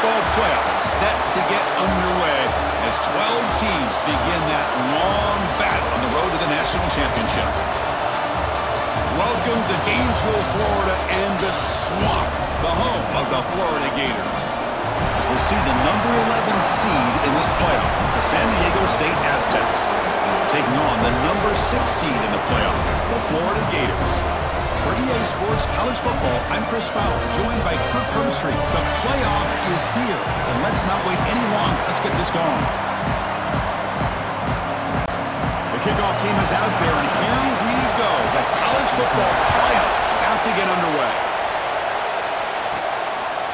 football playoff set to get underway as 12 teams begin that long battle on the road to the national championship. Welcome to Gainesville, Florida, and the Swamp, the home of the Florida Gators. As we'll see the number 11 seed in this playoff, the San Diego State Aztecs, taking on the number 6 seed in the playoff, the Florida Gators. For EA Sports College Football, I'm Chris Fowler, joined by Kirk Herbstreit. The playoff is here, and let's not wait any longer. Let's get this going. The kickoff team is out there, and here we go. The college football playoff about to get underway.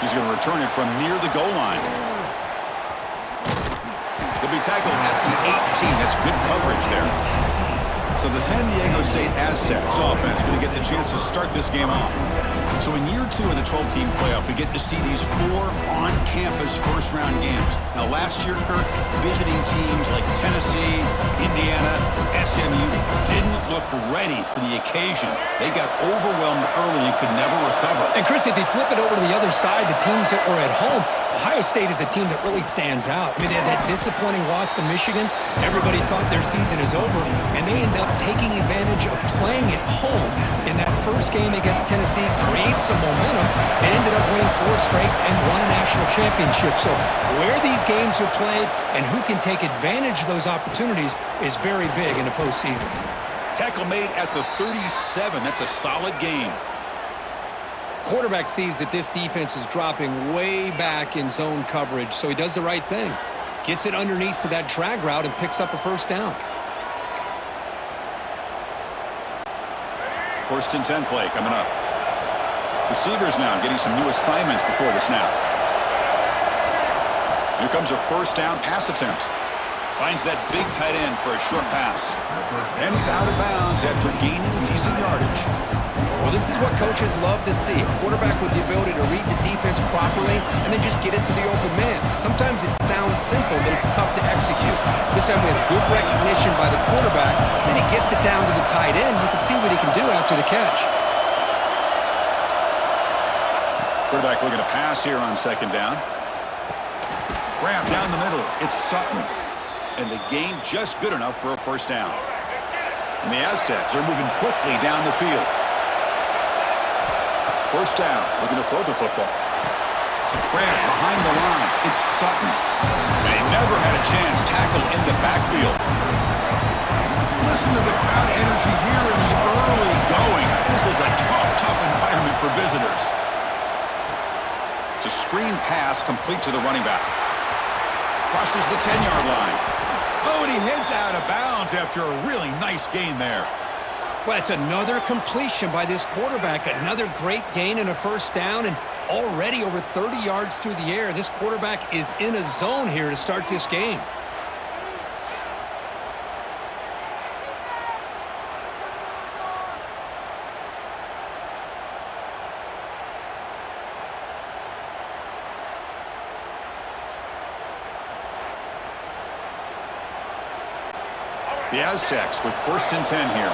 He's going to return it from near the goal line. He'll be tackled at the 18. That's good coverage there. So the San Diego State Aztecs offense going to get the chance to start this game off. So in year 2 of the 12-team playoff, we get to see these 4 on-campus first-round games. Now, last year, Kirk, visiting teams like Tennessee, Indiana, SMU didn't look ready for the occasion. They got overwhelmed early and could never recover. And, Chris, if you flip it over to the other side, the teams that were at home, Ohio State is a team that really stands out. I mean, they had that disappointing loss to Michigan. Everybody thought their season is over, and they end up taking advantage of playing at home in that first game against Tennessee, create some momentum, and ended up winning 4 straight and won a national championship. So where these games are played and who can take advantage of those opportunities is very big in the postseason. Tackle made at the 37. That's a solid gain. Quarterback sees that this defense is dropping way back in zone coverage, so he does the right thing. Gets it underneath to that drag route and picks up a first down. First and 10 play coming up. Receivers now getting some new assignments before the snap. Here comes a first down pass attempt. Finds that big tight end for a short pass. And he's out of bounds after gaining decent yardage. Well, this is what coaches love to see. A quarterback with the ability to read the defense properly and then just get it to the open man. Sometimes it sounds simple, but it's tough to execute. This time we have good recognition by the quarterback. Then he gets it down to the tight end. You can see what he can do after the catch. Quarterback looking to pass here on second down. Grab down the middle. It's Sutton. And the gain just good enough for a first down. And the Aztecs are moving quickly down the field. First down, looking to throw the football. Grant behind the line. It's Sutton. They never had a chance. Tackle in the backfield. Listen to the crowd energy here in the early going. This is a tough environment for visitors. It's a screen pass complete to the running back. Crosses the 10-yard line. Oh, and he heads out of bounds after a really nice gain there. Well, it's another completion by this quarterback. Another great gain and a first down, and already over 30 yards through the air. This quarterback is in a zone here to start this game. The Aztecs with first and 10 here.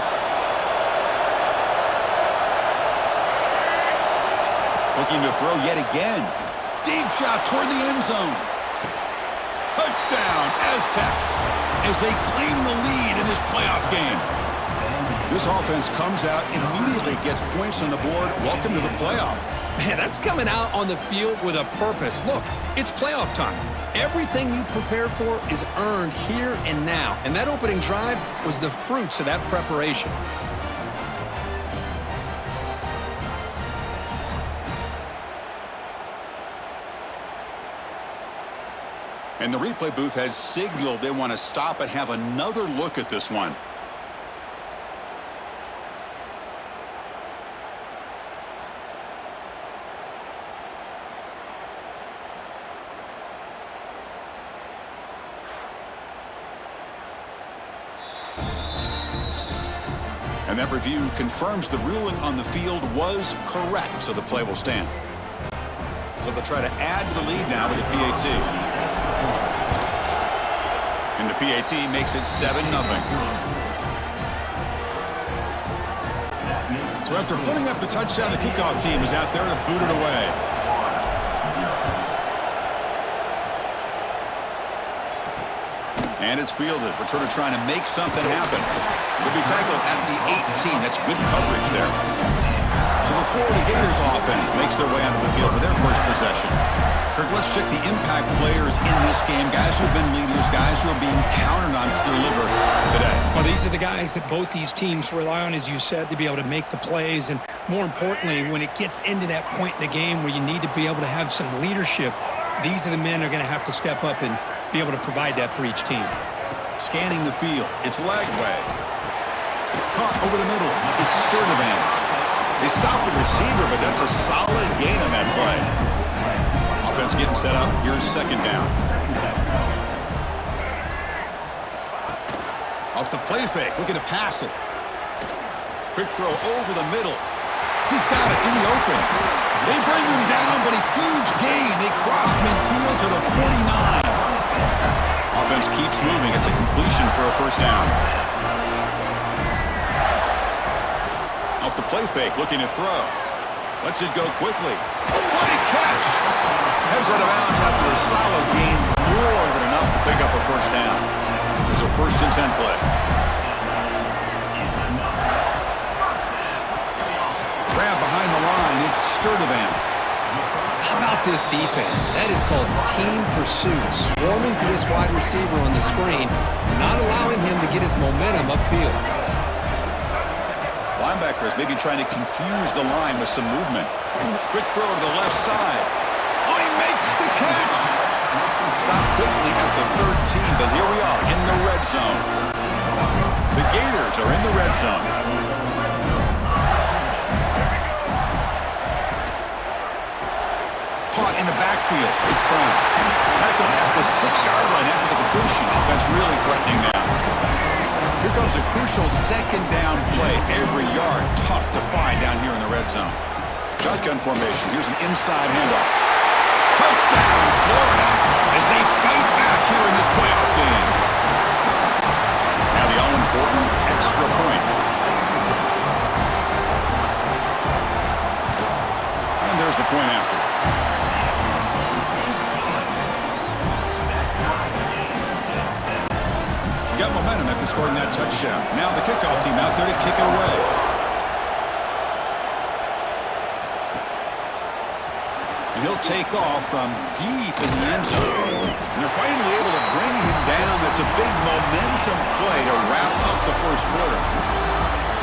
Looking to throw yet again. Deep shot toward the end zone. Touchdown, Aztecs, as they claim the lead in this playoff game. This offense comes out, immediately gets points on the board. Welcome to the playoff. Man, that's coming out on the field with a purpose. Look, it's playoff time. Everything you prepare for is earned here and now. And that opening drive was the fruits of that preparation. And the replay booth has signaled they want to stop and have another look at this one. And that review confirms the ruling on the field was correct, so the play will stand. So they'll try to add to the lead now with a PAT. And the PAT makes it 7-0. So after putting up the touchdown, the kickoff team is out there to boot it away. And it's fielded. Returner trying to make something happen. Will be tackled at the 18. That's good coverage there. So the Florida Gators offense makes their way onto the field for their first possession. Kirk, let's check the impact players in this game. Guys who have been leaders, guys who are being counted on to deliver today. Well, these are the guys that both these teams rely on, as you said, to be able to make the plays. And more importantly, when it gets into that point in the game where you need to be able to have some leadership, these are the men who are going to have to step up and be able to provide that for each team. Scanning the field. It's Lagway. Caught over the middle. It's Sturdivant. They stop the receiver, but that's a solid gain on that play. Offense getting set up. Here's second down. Off the play fake. Looking to pass it. Quick throw over the middle. He's got it in the open. They bring him down, but a huge gain. They cross midfield to the 49. Offense keeps moving. It's a completion for a first down. Off the play fake, looking to throw. Lets it go quickly. What a catch! Heads out of bounds after a solid gain, more than enough to pick up a first down. There's a 1st and 10 play. Grab behind the line. It's Sturdivant. How about this defense? That is called team pursuit. Swarming to this wide receiver on the screen, not allowing him to get his momentum upfield. Linebackers maybe trying to confuse the line with some movement. Quick throw to the left side. Oh, he makes the catch! Stop quickly at the 13, but here we are in the red zone. The Gators are in the red zone. Caught in the backfield. It's Brown. Tackled at the 6-yard line after the completion. Offense really threatening now. Here comes a crucial second down play. Every yard tough to find down here in the red zone. Shotgun formation. Here's an inside handoff. Touchdown, Florida, as they fight back here in this playoff game. Now the all-important extra point. And there's the point after. Got momentum after scoring that touchdown. Now the kickoff team out there to kick it away. And he'll take off from deep in the end zone. And they're finally able to bring him down. That's a big momentum play to wrap up the first quarter.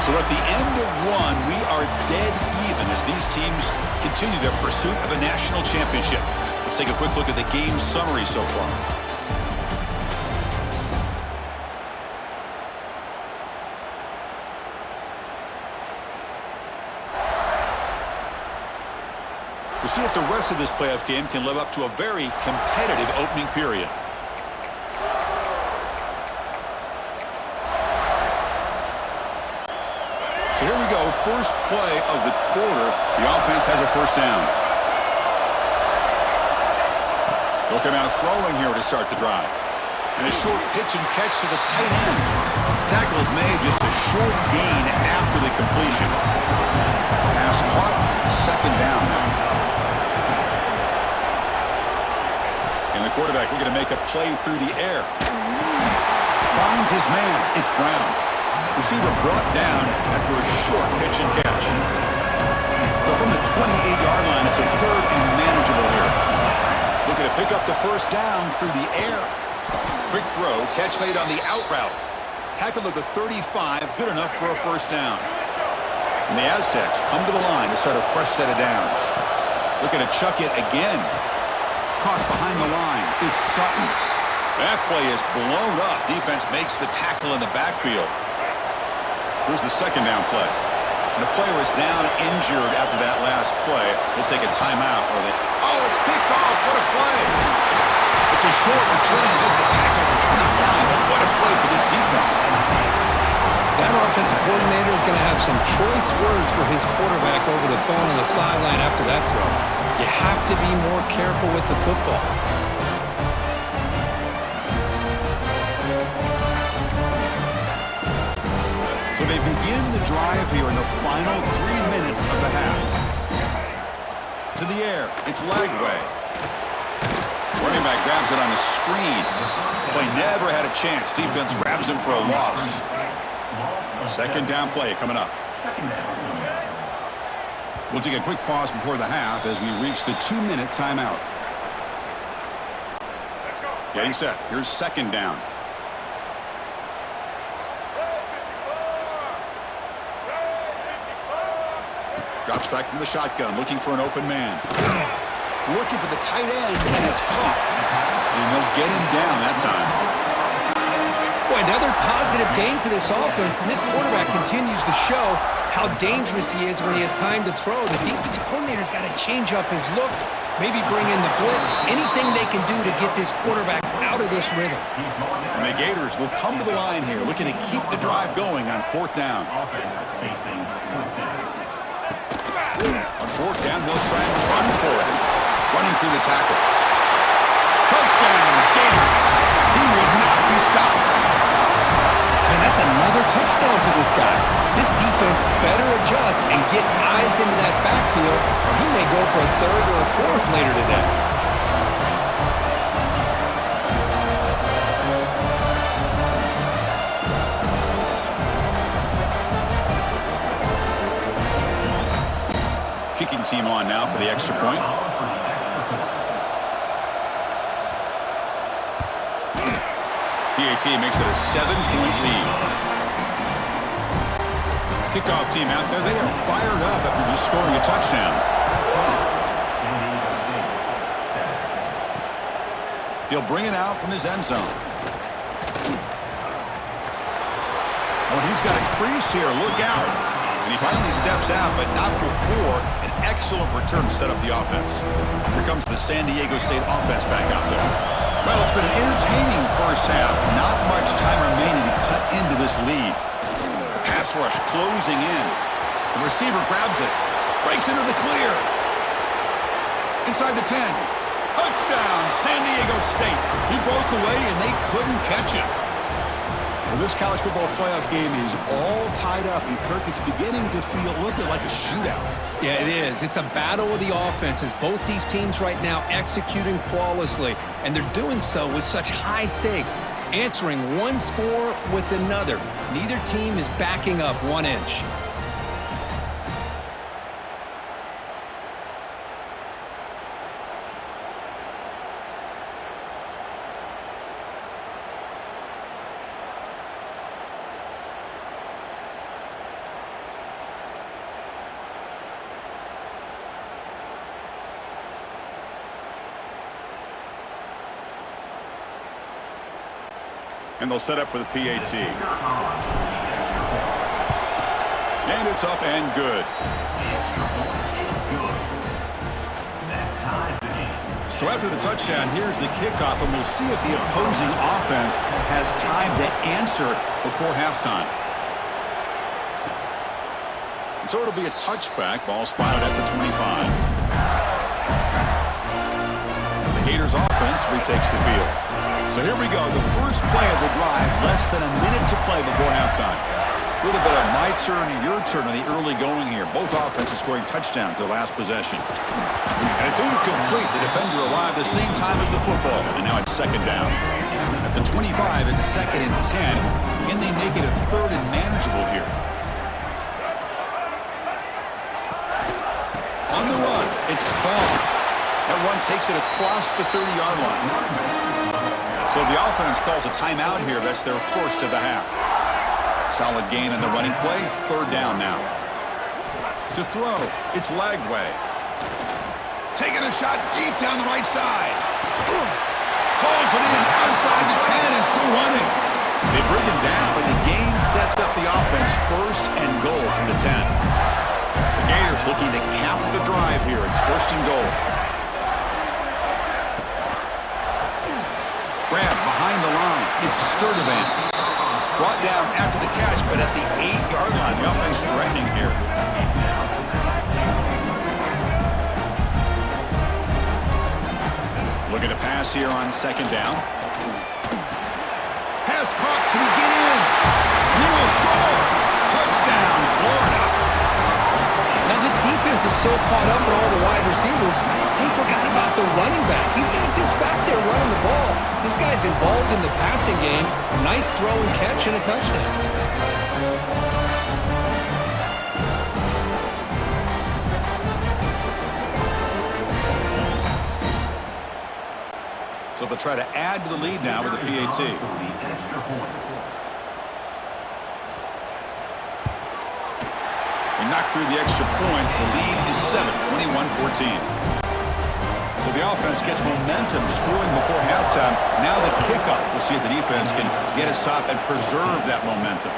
So at the end of one, we are dead even as these teams continue their pursuit of a national championship. Let's take a quick look at the game summary so far. We'll see if the rest of this playoff game can live up to a very competitive opening period. So here we go, first play of the quarter. The offense has a first down. They'll come out throwing here to start the drive. And a short pitch and catch to the tight end. Tackle is made, just a short gain after the completion. Pass caught, second down now. And the quarterback looking to make a play through the air. Finds his man. It's Brown. Receiver brought down after a short pitch and catch. So from the 28-yard line, it's a 3rd and manageable here. Looking to pick up the first down through the air. Quick throw. Catch made on the out route. Tackled at the 35. Good enough for a first down. And the Aztecs come to the line to start a fresh set of downs. Looking to chuck it again. Caught behind the line. It's Sutton. That play is blown up. Defense makes the tackle in the backfield. Here's the second down play. And the player is down injured after that last play. We'll take a timeout. Oh, it's picked off. What a play. It's a short return to get the tackle at the 25. But what a play for this defense. That offensive coordinator is going to have some choice words for his quarterback over the phone on the sideline after that throw. You have to be more careful with the football. So they begin the drive here in the final 3 minutes of the half. To the air, it's Lagway. Running back grabs it on a screen. play never had a chance. Defense grabs him for a loss. Second down play coming up. We'll take a quick pause before the half as we reach the 2-minute timeout. Getting set. Here's second down. Drops back from the shotgun, looking for an open man. Looking for the tight end, and it's caught. And they'll get him down that time. Boy, another positive game for this offense, and this quarterback continues to show how dangerous he is when he has time to throw. The defensive coordinator's got to change up his looks, maybe bring in the blitz, anything they can do to get this quarterback out of this rhythm. And the Gators will come to the line here, looking to keep the drive going on fourth down. On fourth down, they'll try and run for it. Running through the tackle. Touchdown, Gators. He would not be stopped. And that's another touchdown for this guy. This defense better adjust and get eyes into that backfield, or he may go for a third or a fourth later today. Kicking team on now for the extra point. PAT makes it a 7-point lead. Kickoff team out there. They are fired up after just scoring a touchdown. He'll bring it out from his end zone. Oh, he's got a crease here. Look out. And he finally steps out, but not before an excellent return to set up the offense. Here comes the San Diego State offense back out there. Well, it's been an entertaining first half. Not much time remaining to cut into this lead. The pass rush closing in. The receiver grabs it. Breaks into the clear. Inside the 10. Touchdown, San Diego State. He broke away, and they couldn't catch him. Well, this college football playoff game is all tied up, and Kirk, it's beginning to feel a little bit like a shootout. Yeah, it is. It's a battle of the offenses. Both these teams right now executing flawlessly, and they're doing so with such high stakes, answering one score with another. Neither team is backing up 1 inch. And they'll set up for the PAT. And it's up and good. So after the touchdown, here's the kickoff, and we'll see if the opposing offense has time to answer before halftime. And so it'll be a touchback. Ball spotted at the 25. The Gators offense retakes the field. So here we go, the first play of the drive, less than a minute to play before halftime. A little bit of my turn, your turn on the early going here. Both offenses scoring touchdowns their last possession. And it's incomplete. The defender arrived the same time as the football, and now it's second down. At the 25, it's 2nd and 10. Can they make it a third and manageable here? On the run, it's Ball. That run takes it across the 30-yard line. So the offense calls a timeout here. That's their first of the half. Solid gain on the running play. Third down now. To throw, it's Lagway. Taking a shot deep down the right side. Calls it in outside the 10 and still running. They bring him down, but the gain sets up the offense first and goal from the 10. The Gators looking to cap the drive here. It's first and goal. Grab behind the line. It's Sturdivant. Brought down after the catch, but at the 8-yard line. The offense threatening here. Looking to pass here on second down. Pass caught. Can he get in? He will score. Touchdown, Florida. Now, this defense is so caught up in all the wide receivers, they forgot about the running back. He's not just back there running the ball. This guy's involved in the passing game. Nice throw and catch and a touchdown. So they'll try to add to the lead now with a PAT. They knock through the extra point. The lead is 7, 21-14. So the offense gets momentum scoring before halftime. Now the kickoff. We'll see if the defense can get his top and preserve that momentum.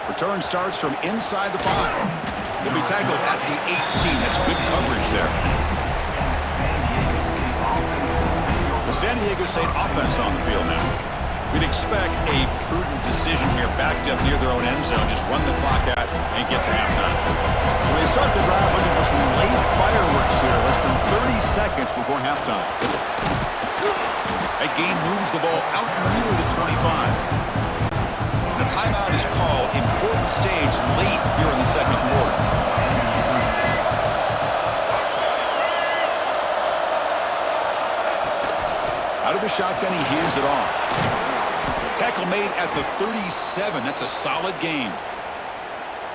Return starts from inside the 5. He'll be tackled at the 18. That's good coverage there. The San Diego State offense on the field now. We'd expect a prudent decision here, backed up near their own end zone. Just run the clock out and get to halftime. So they start the drive looking for some late fireworks here, less than 30 seconds before halftime. That game moves the ball out near the 25. The timeout is called. Important stage late here in the second quarter. Out of the shotgun, he hands it off. Tackle made at the 37. That's a solid gain.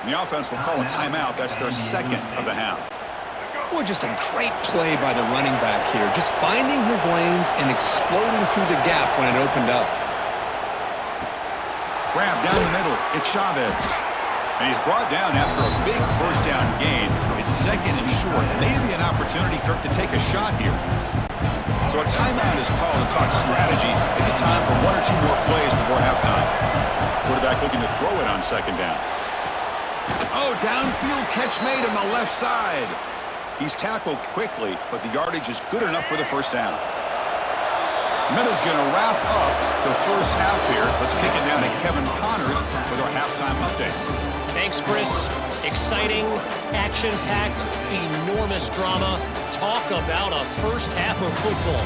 And the offense will call a timeout. That's their second of the half. Boy, just a great play by the running back here. Just finding his lanes and exploding through the gap when it opened up. Grab down the middle. It's Chavez. And he's brought down after a big first down gain. It's second and short. Maybe an opportunity, Kirk, to take a shot here. So a timeout is called to talk strategy. Maybe time for 1 or 2 more plays before halftime. Quarterback looking to throw it on second down. Oh, downfield catch made on the left side. He's tackled quickly, but the yardage is good enough for the first down. Middle's going to wrap up the first half here. Let's kick it down to Kevin Connors with our halftime update. Thanks, Chris. Exciting, action-packed, enormous drama. Talk about a first half of football.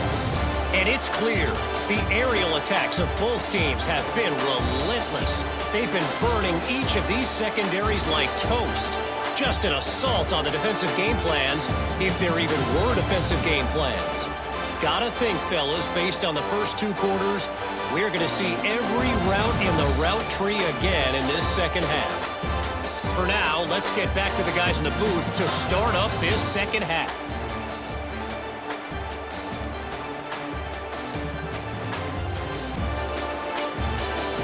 And it's clear, the aerial attacks of both teams have been relentless. They've been burning each of these secondaries like toast. Just an assault on the defensive game plans, if there even were defensive game plans. Gotta think, fellas, based on the first 2 quarters, we're going to see every route in the route tree again in this second half. For now, let's get back to the guys in the booth to start up this second half.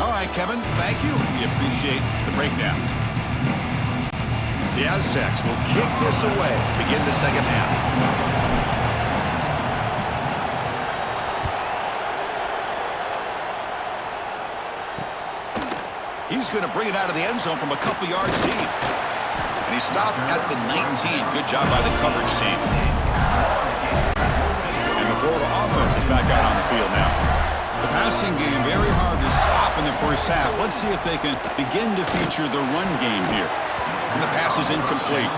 All right, Kevin, thank you. We appreciate the breakdown. The Aztecs will kick this away to begin the second half. He's going to bring it out of the end zone from a couple yards deep. And he stopped at the 19. Good job by the coverage team. And the Florida offense is back out on the field now. The passing game very hard to stop in the first half. Let's see if they can begin to feature the run game here. And the pass is incomplete.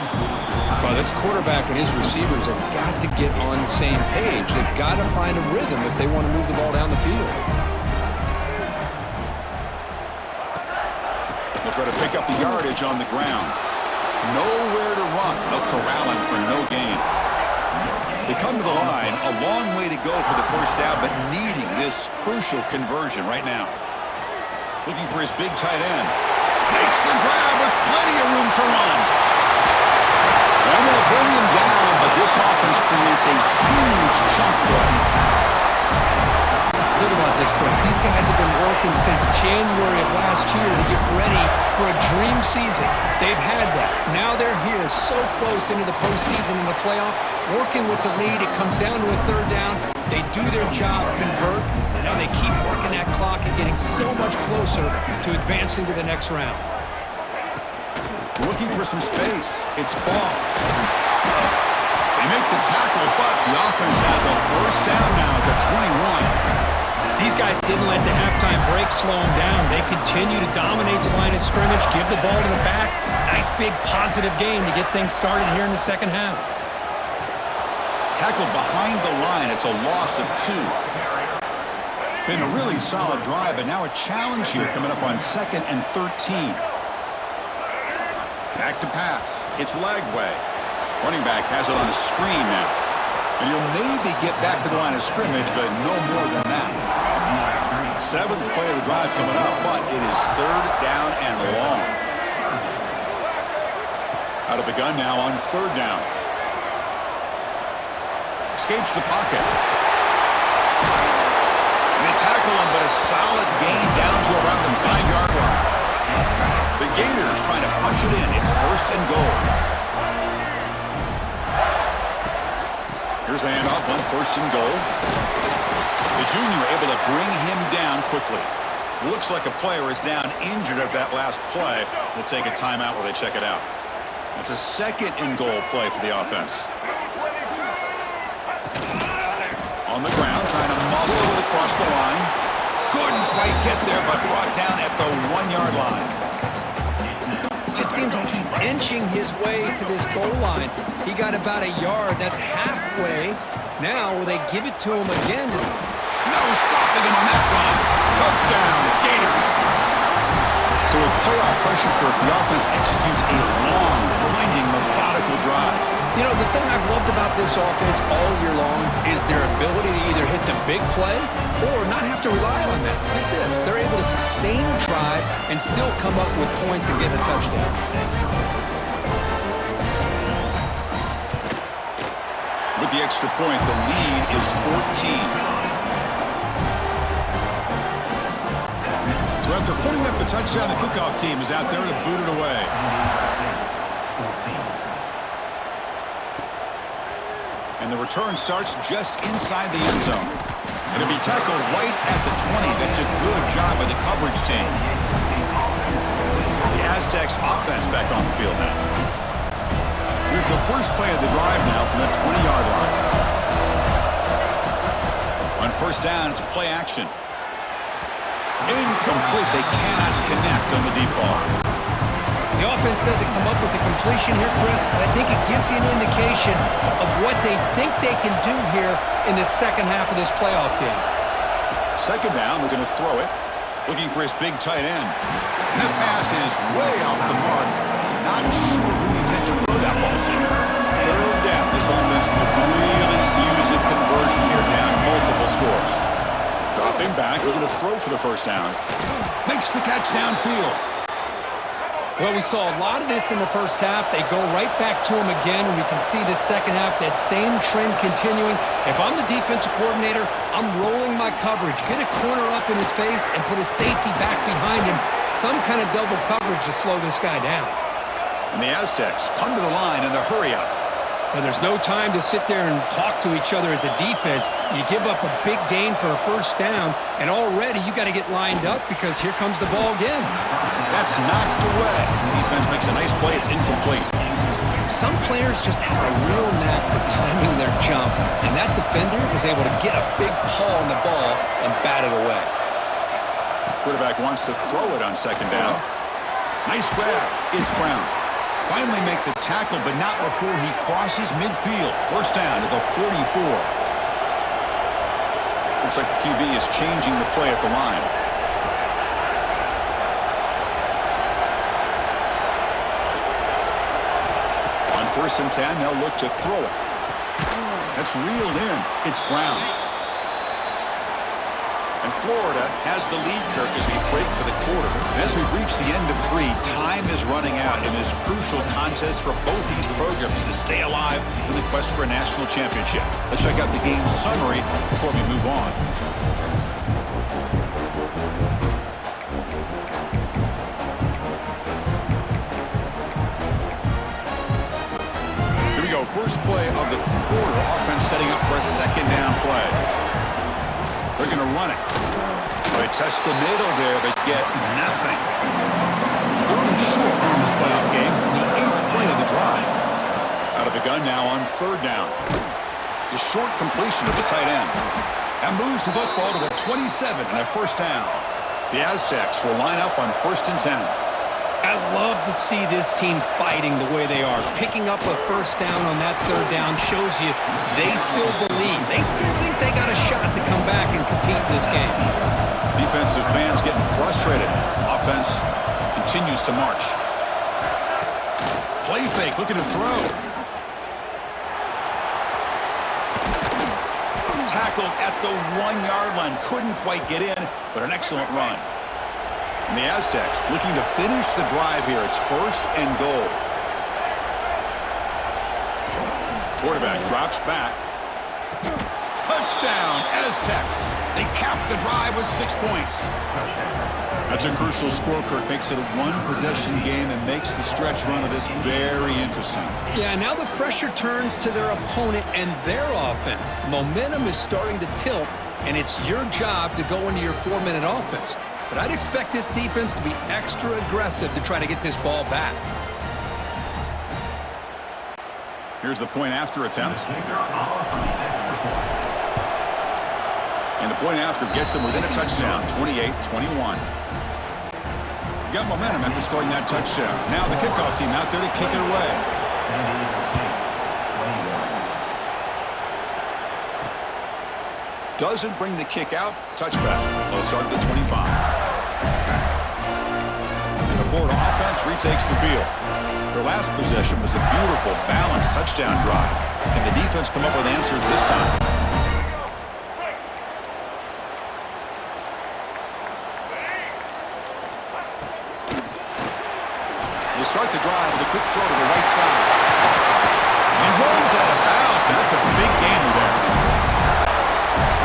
Well, this quarterback and his receivers have got to get on the same page. They've got to find a rhythm if they want to move the ball down the field. They'll try to pick up the yardage on the ground. Nowhere to run. They'll corral him for no gain. They come to the line, a long way to go for the first down, but needing this crucial conversion right now. Looking for his big tight end. Makes the grab with plenty of room to run. And they'll bring him down, but this offense creates a huge chunk play. Think about this, Chris. These guys have been working since January of last year to get ready for a dream season. They've had that. Now they're here so close into the postseason and the playoff, working with the lead. It comes down to a third down. They do their job, convert, and now they keep working that clock and getting so much closer to advancing to the next round. Looking for some space. It's ball. They make the tackle, but the offense has a first down now at the 21. These guys didn't let the halftime break slow them down. They continue to dominate the line of scrimmage, give the ball to the back. Nice big positive gain to get things started here in the second half. Tackled behind the line. It's a loss of 2. Been a really solid drive, but now a challenge here coming up on 2nd and 13. Back to pass. It's Lagway. Running back has it on a screen now. And he'll maybe get back to the line of scrimmage, but no more than that. 7th play of the drive coming up, but it is 3rd down and long. Out of the gun now on 3rd down. Escapes the pocket. And they tackle him, but a solid gain down to around the 5-yard line. The Gators trying to punch it in. It's 1st and goal. Here's the handoff on 1st and goal. The junior able to bring him down quickly. Looks like a player is down injured at that last play. We'll take a timeout while they check it out. It's a 2nd and goal play for the offense. On the ground, trying to muscle it across the line. Couldn't quite get there, but brought down at the 1-yard line. Just seems like he's inching his way to this goal line. He got about a yard. That's halfway. Now, will they give it to him again? No stopping him on that run. Touchdown, Gators. So with playoff pressure, Kirk, the offense executes a long, blinding, methodical drive. You know, the thing I've loved about this offense all year long is their ability to either hit the big play or not have to rely on that. Look at this. They're able to sustain a drive and still come up with points and get a touchdown. With the extra point, the lead is 14. So after putting up a touchdown, the kickoff team is out there to boot it away. And the return starts just inside the end zone. Going to be tackled right at the 20. That's a good job by the coverage team. The Aztecs offense back on the field now. Here's the first play of the drive now from the 20-yard line. On 1st down, it's play action. Incomplete. They cannot connect on the deep ball. The offense doesn't come up with the completion here, Chris, but I think it gives you an indication of what they think they can do here in the second half of this playoff game. 2nd down, we're going to throw it. Looking for his big tight end. And that pass is way off the mark. Not sure who he meant to throw that ball to. 3rd down. This offense could really use a conversion here, down multiple scores. Dropping back, looking to throw for the 1st down. Makes the catch downfield. Well, we saw a lot of this in the first half. They go right back to him again, and we can see the second half, that same trend continuing. If I'm the defensive coordinator, I'm rolling my coverage. Get a corner up in his face and put a safety back behind him. Some kind of double coverage to slow this guy down. And the Aztecs come to the line in the hurry-up. Now, there's no time to sit there and talk to each other as a defense. You give up a big gain for a 1st down, and already you got to get lined up because here comes the ball again. That's knocked away. Defense makes a nice play. It's incomplete. Some players just have a real knack for timing their jump, and that defender was able to get a big paw on the ball and bat it away. Quarterback wants to throw it on 2nd down. Nice grab. It's Brown. Finally make the tackle, but not before he crosses midfield. 1st down to the 44. Looks like the QB is changing the play at the line. On 1st and 10, they'll look to throw it. That's reeled in. It's Brown. And Florida has the lead, Kirk, as we break for the quarter. And as we reach the end of 3, time is running out in this crucial contest for both these programs to stay alive in the quest for a national championship. Let's check out the game summary before we move on. Here we go. First play of the quarter. Offense setting up for a 2nd down play. They're going to run it. They test the middle there, but get nothing. 3rd and short here in this playoff game. The 8th play of the drive. Out of the gun now on 3rd down. The short completion of the tight end. That moves the football to the 27 and a 1st down. The Aztecs will line up on 1st and 10. I love to see this team fighting the way they are. Picking up a 1st down on that 3rd down shows you they still believe. They still think they got a shot to come back and compete in this game. Defensive fans getting frustrated. Offense continues to march. Play fake, looking to throw. tackled at the 1-yard line. Couldn't quite get in, but an excellent run. And the Aztecs looking to finish the drive here. It's 1st and goal. Quarterback drops back. Touchdown, Aztecs. They cap the drive with 6 points. That's a crucial score, Kirk. Makes it a one-possession game and makes the stretch run of this very interesting. Yeah, now the pressure turns to their opponent and their offense. The momentum is starting to tilt, and it's your job to go into your 4-minute offense. But I'd expect this defense to be extra aggressive to try to get this ball back. Here's the point after attempt. And the point after gets them within a touchdown, 28-21. Got momentum after scoring that touchdown. Now the kickoff team out there to kick it away. Doesn't bring the kick out. Touchback. They'll start at the 25. And the Florida offense retakes the field. Their last possession was a beautiful, balanced touchdown drive. Can the defense come up with answers this time? They start the drive with a quick throw to the right side. And runs out of bounds. That's a big gainer there.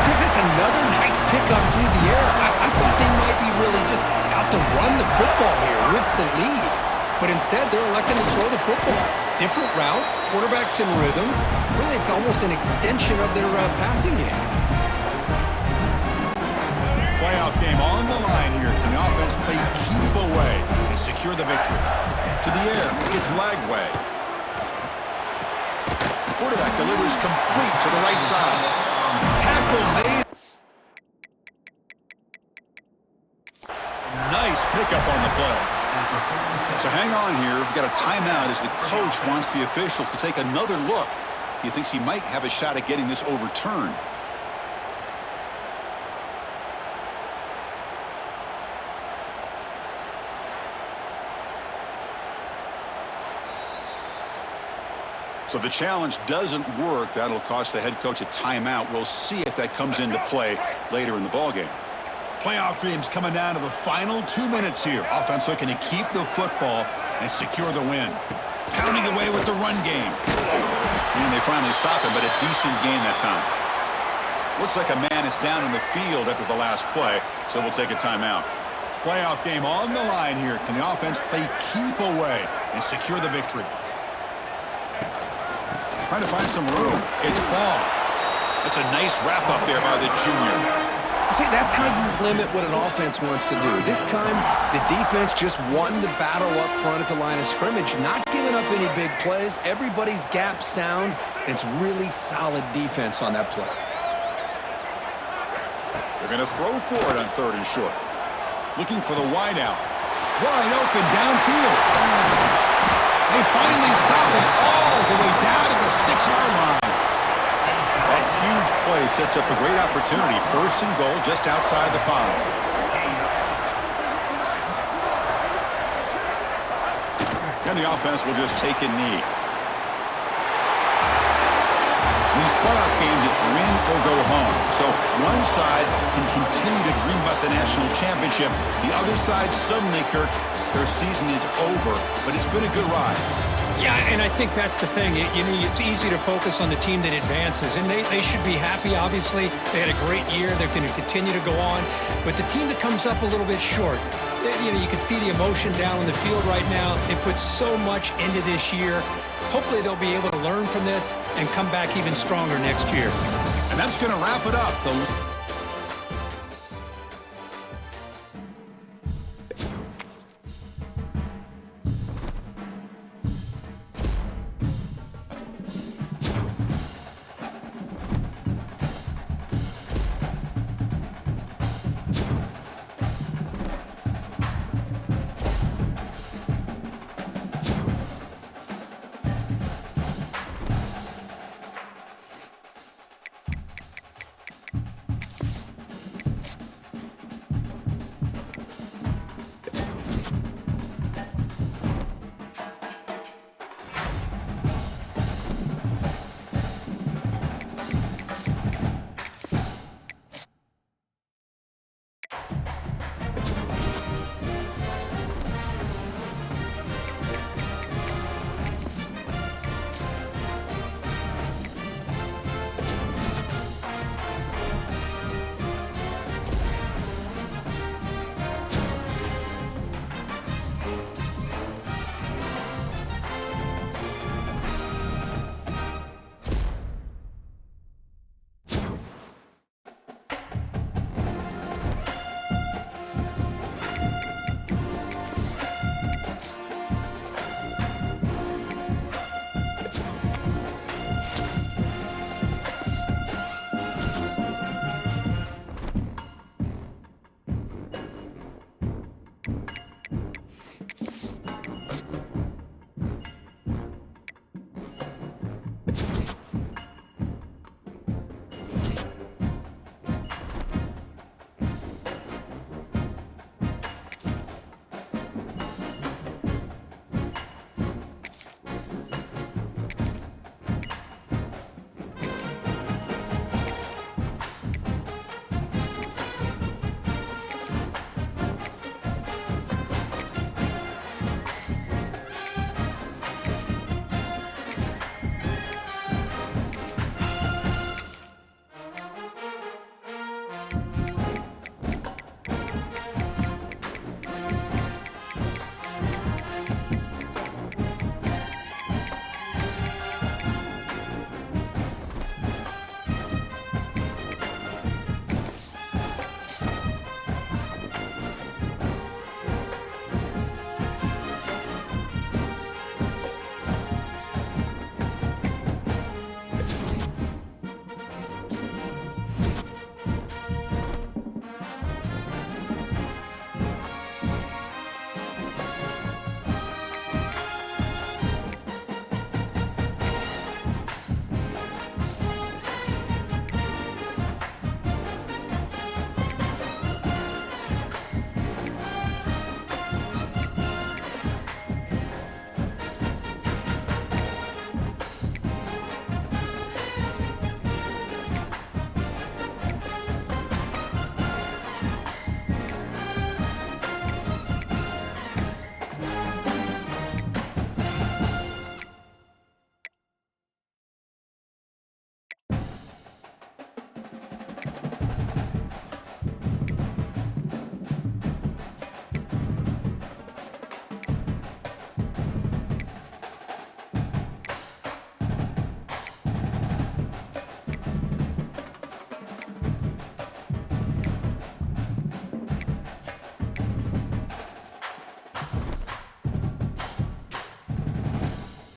Chris, it's another nice pickup through the air. I thought they might be really just out to run the football here with the lead. But instead, they're electing to throw the football. Different routes, quarterbacks in rhythm. Really, it's almost an extension of their passing game. Playoff game on the line here. Can the offense play keep away and secure the victory? To the air, it's Lagway. Quarterback delivers complete to the right side. Tackle made. Nice pickup on the play. So hang on here. We've got a timeout as the coach wants the officials to take another look. He thinks he might have a shot at getting this overturned. So if the challenge doesn't work, that'll cost the head coach a timeout. We'll see if that comes into play later in the ballgame. Playoff dreams coming down to the final 2 minutes here. Offense looking to keep the football and secure the win. Pounding away with the run game. And they finally stop him, but a decent gain that time. Looks like a man is down in the field after the last play, so we'll take a timeout. Playoff game on the line here. Can the offense play keep away and secure the victory? Trying to find some room. It's Ball. That's a nice wrap up there by the junior. See, that's how you limit what an offense wants to do. This time, the defense just won the battle up front at the line of scrimmage, not giving up any big plays. Everybody's gap sound. It's really solid defense on that play. They're going to throw for it on 3rd and short. Looking for the wide out. Wide open downfield. They finally stop him all the way down to the 6-yard line. That huge play sets up a great opportunity. 1st and goal just outside the 5. And the offense will just take a knee. In these playoff games, it's win or go home. So one side can continue to dream about the national championship. The other side, suddenly, Kirk, their season is over, but it's been a good ride. Yeah, and I think that's the thing. It's easy to focus on the team that advances, and they should be happy, obviously. They had a great year. They're going to continue to go on. But the team that comes up a little bit short, you can see the emotion down on the field right now. They put so much into this year. Hopefully they'll be able to learn from this and come back even stronger next year. And that's going to wrap it up. The